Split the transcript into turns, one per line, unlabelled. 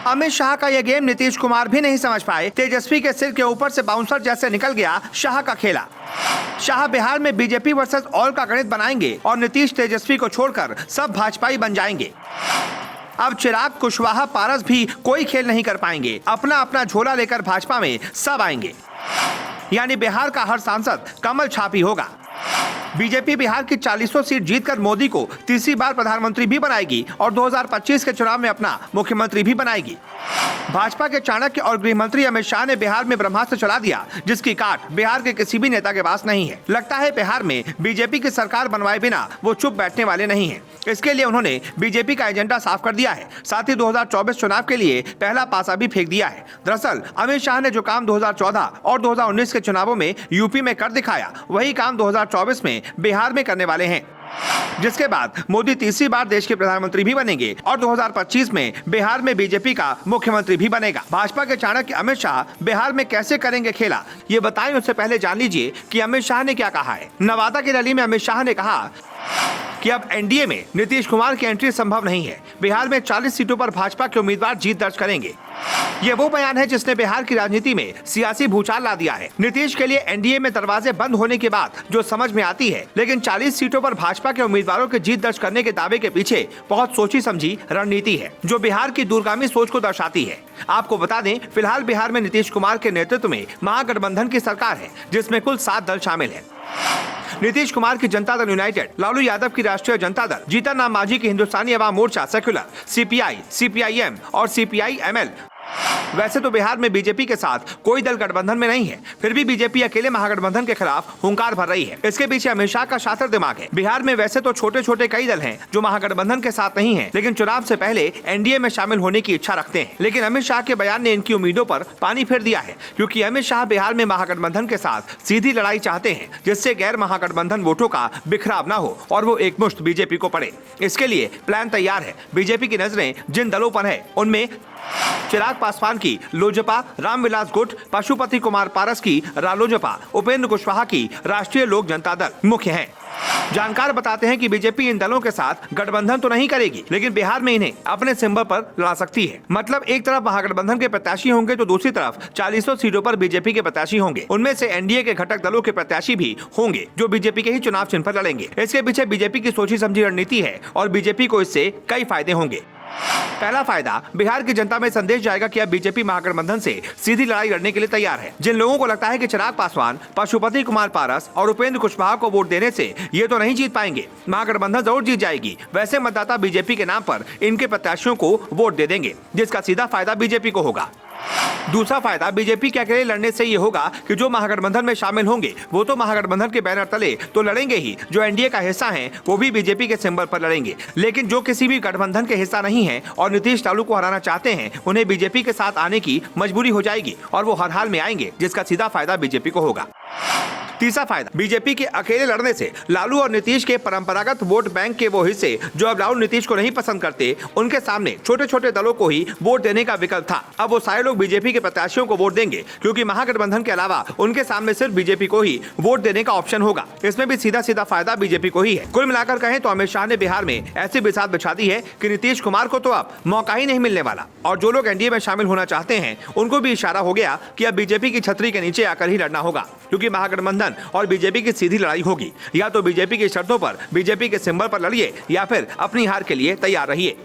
अमित शाह का यह गेम नीतीश कुमार भी नहीं समझ पाए। तेजस्वी के सिर के ऊपर से बाउंसर जैसे निकल गया शाह का खेला। शाह बिहार में बीजेपी वर्सेस ऑल का गणित बनाएंगे और नीतीश तेजस्वी को छोड़कर सब भाजपाई बन जाएंगे। अब चिराग, कुशवाहा, पारस भी कोई खेल नहीं कर पाएंगे। अपना अपना झोला लेकर भाजपा में सब आएंगे, यानी बिहार का हर सांसद कमल छापी होगा। बीजेपी बिहार की 40 सीट जीतकर मोदी को तीसरी बार प्रधानमंत्री भी बनाएगी और 2025 के चुनाव में अपना मुख्यमंत्री भी बनाएगी। भाजपा के चाणक्य और गृह मंत्री अमित शाह ने बिहार में ब्रह्मास्त्र चला दिया, जिसकी काट बिहार के किसी भी नेता के पास नहीं है। लगता है बिहार में बीजेपी की सरकार बनवाए बिना वो चुप बैठने वाले नहीं हैं। इसके लिए उन्होंने बीजेपी का एजेंडा साफ कर दिया है, साथ ही 2024 चुनाव के लिए पहला पासा भी फेंक दिया है। दरअसल अमित शाह ने जो काम 2014 और 2019 के चुनावों में यूपी में कर दिखाया, वही काम 2024 में बिहार में करने वाले हैं, जिसके बाद मोदी तीसरी बार देश के प्रधानमंत्री भी बनेंगे और 2025 में बिहार में बीजेपी का मुख्यमंत्री भी बनेगा। भाजपा के चाणक्य अमित शाह बिहार में कैसे करेंगे खेला, ये बताएं उससे पहले जान लीजिए कि अमित शाह ने क्या कहा है। नवादा की रैली में अमित शाह ने कहा कि अब एनडीए में नीतीश कुमार की एंट्री संभव नहीं है। बिहार में 40 सीटों पर भाजपा के उम्मीदवार जीत दर्ज करेंगे। ये वो बयान है जिसने बिहार की राजनीति में सियासी भूचाल ला दिया है। नीतीश के लिए एनडीए में दरवाजे बंद होने के बाद जो समझ में आती है, लेकिन 40 सीटों पर भाजपा के उम्मीदवारों के जीत दर्ज करने के दावे के पीछे बहुत सोची समझी रणनीति है, जो बिहार की दूरगामी सोच को दर्शाती है। आपको बता दें, फिलहाल बिहार में नीतीश कुमार के नेतृत्व में महागठबंधन की सरकार है, जिसमें कुल 7 दल शामिल है। नीतीश कुमार की जनता दल यूनाइटेड, लालू यादव की राष्ट्रीय जनता दल, जीतन राम मांझी की Hindustani Awam Morcha secular, CPI, CPIM और सीपीआईएमएल। वैसे तो बिहार में बीजेपी के साथ कोई दल गठबंधन में नहीं है, फिर भी बीजेपी अकेले महागठबंधन के खिलाफ हुंकार भर रही है। इसके पीछे अमित शाह का शातिर दिमाग है। बिहार में वैसे तो छोटे छोटे कई दल हैं जो महागठबंधन के साथ नहीं है, लेकिन चुनाव से पहले एनडीए में शामिल होने की इच्छा रखते हैं। लेकिन अमित शाह के बयान ने इनकी उम्मीदों पर पानी फेर दिया है, क्योंकि अमित शाह बिहार में महागठबंधन के साथ सीधी लड़ाई चाहते हैं, जिससे गैर महागठबंधन वोटों का बिखराव न हो और वो एकमुश्त बीजेपी को पड़े। इसके लिए प्लान तैयार है। बीजेपी की नजरें जिन दलों पर है, उनमें चिराग पासवान की लोजपा, रामविलास गुट, पशुपति कुमार पारस की रालोजपा, उपेंद्र कुशवाहा की राष्ट्रीय लोक जनता दल मुख्य हैं। जानकार बताते हैं कि बीजेपी इन दलों के साथ गठबंधन तो नहीं करेगी, लेकिन बिहार में इन्हें अपने सिंबल पर लड़ा सकती है। मतलब एक तरफ महागठबंधन के प्रत्याशी होंगे तो दूसरी तरफ 40 सीटों पर बीजेपी के प्रत्याशी होंगे। उनमें से एनडीए के घटक दलों के प्रत्याशी भी होंगे, जो बीजेपी के ही चुनाव चिन्ह पर लड़ेंगे। इसके पीछे बीजेपी की सोची समझी रणनीति है और बीजेपी को इससे कई फायदे होंगे। पहला फायदा, बिहार की जनता में संदेश जाएगा कि अब बीजेपी महागठबंधन से सीधी लड़ाई लड़ने के लिए तैयार है। जिन लोगों को लगता है कि चिराग पासवान, पशुपति कुमार पारस और उपेंद्र कुशवाहा को वोट देने से ये तो नहीं जीत पाएंगे, महागठबंधन जरूर जीत जाएगी, वैसे मतदाता बीजेपी के नाम पर इनके प्रत्याशियों को वोट दे देंगे, जिसका सीधा फायदा बीजेपी को होगा। दूसरा फायदा बीजेपी के अकेले लड़ने से ये होगा कि जो महागठबंधन में शामिल होंगे वो तो महागठबंधन के बैनर तले तो लड़ेंगे ही, जो एनडीए का हिस्सा हैं वो भी बीजेपी के सिंबल पर लड़ेंगे। लेकिन जो किसी भी गठबंधन के हिस्सा नहीं है और नीतीश लालू को हराना चाहते हैं, उन्हें बीजेपी के साथ आने की मजबूरी हो जाएगी और वो हर हाल में आएंगे, जिसका सीधा फायदा बीजेपी को होगा। तीसरा फायदा, बीजेपी के अकेले लड़ने से लालू और नीतीश के परंपरागत वोट बैंक के वो हिस्से जो अब लालू नीतीश को नहीं पसंद करते, उनके सामने छोटे छोटे दलों को ही वोट देने का विकल्प था। अब वो सारे लोग बीजेपी के प्रत्याशियों को वोट देंगे, क्योंकि महागठबंधन के अलावा उनके सामने सिर्फ बीजेपी को ही वोट देने का ऑप्शन होगा। इसमें भी सीधा सीधा फायदा बीजेपी को ही है। कुल मिलाकर कहें तो अमित शाह ने बिहार में ऐसी बिसात बिछा दी है कि नीतीश कुमार को तो अब मौका ही नहीं मिलने वाला, और जो लोग एनडीए में शामिल होना चाहते हैं उनको भी इशारा हो गया कि अब बीजेपी की छतरी के नीचे आकर ही लड़ना होगा, क्योंकि महागठबंधन और बीजेपी की सीधी लड़ाई होगी। या तो बीजेपी की शर्तों पर, बीजेपी के सिंबल पर लड़िए, या फिर अपनी हार के लिए तैयार रहिए।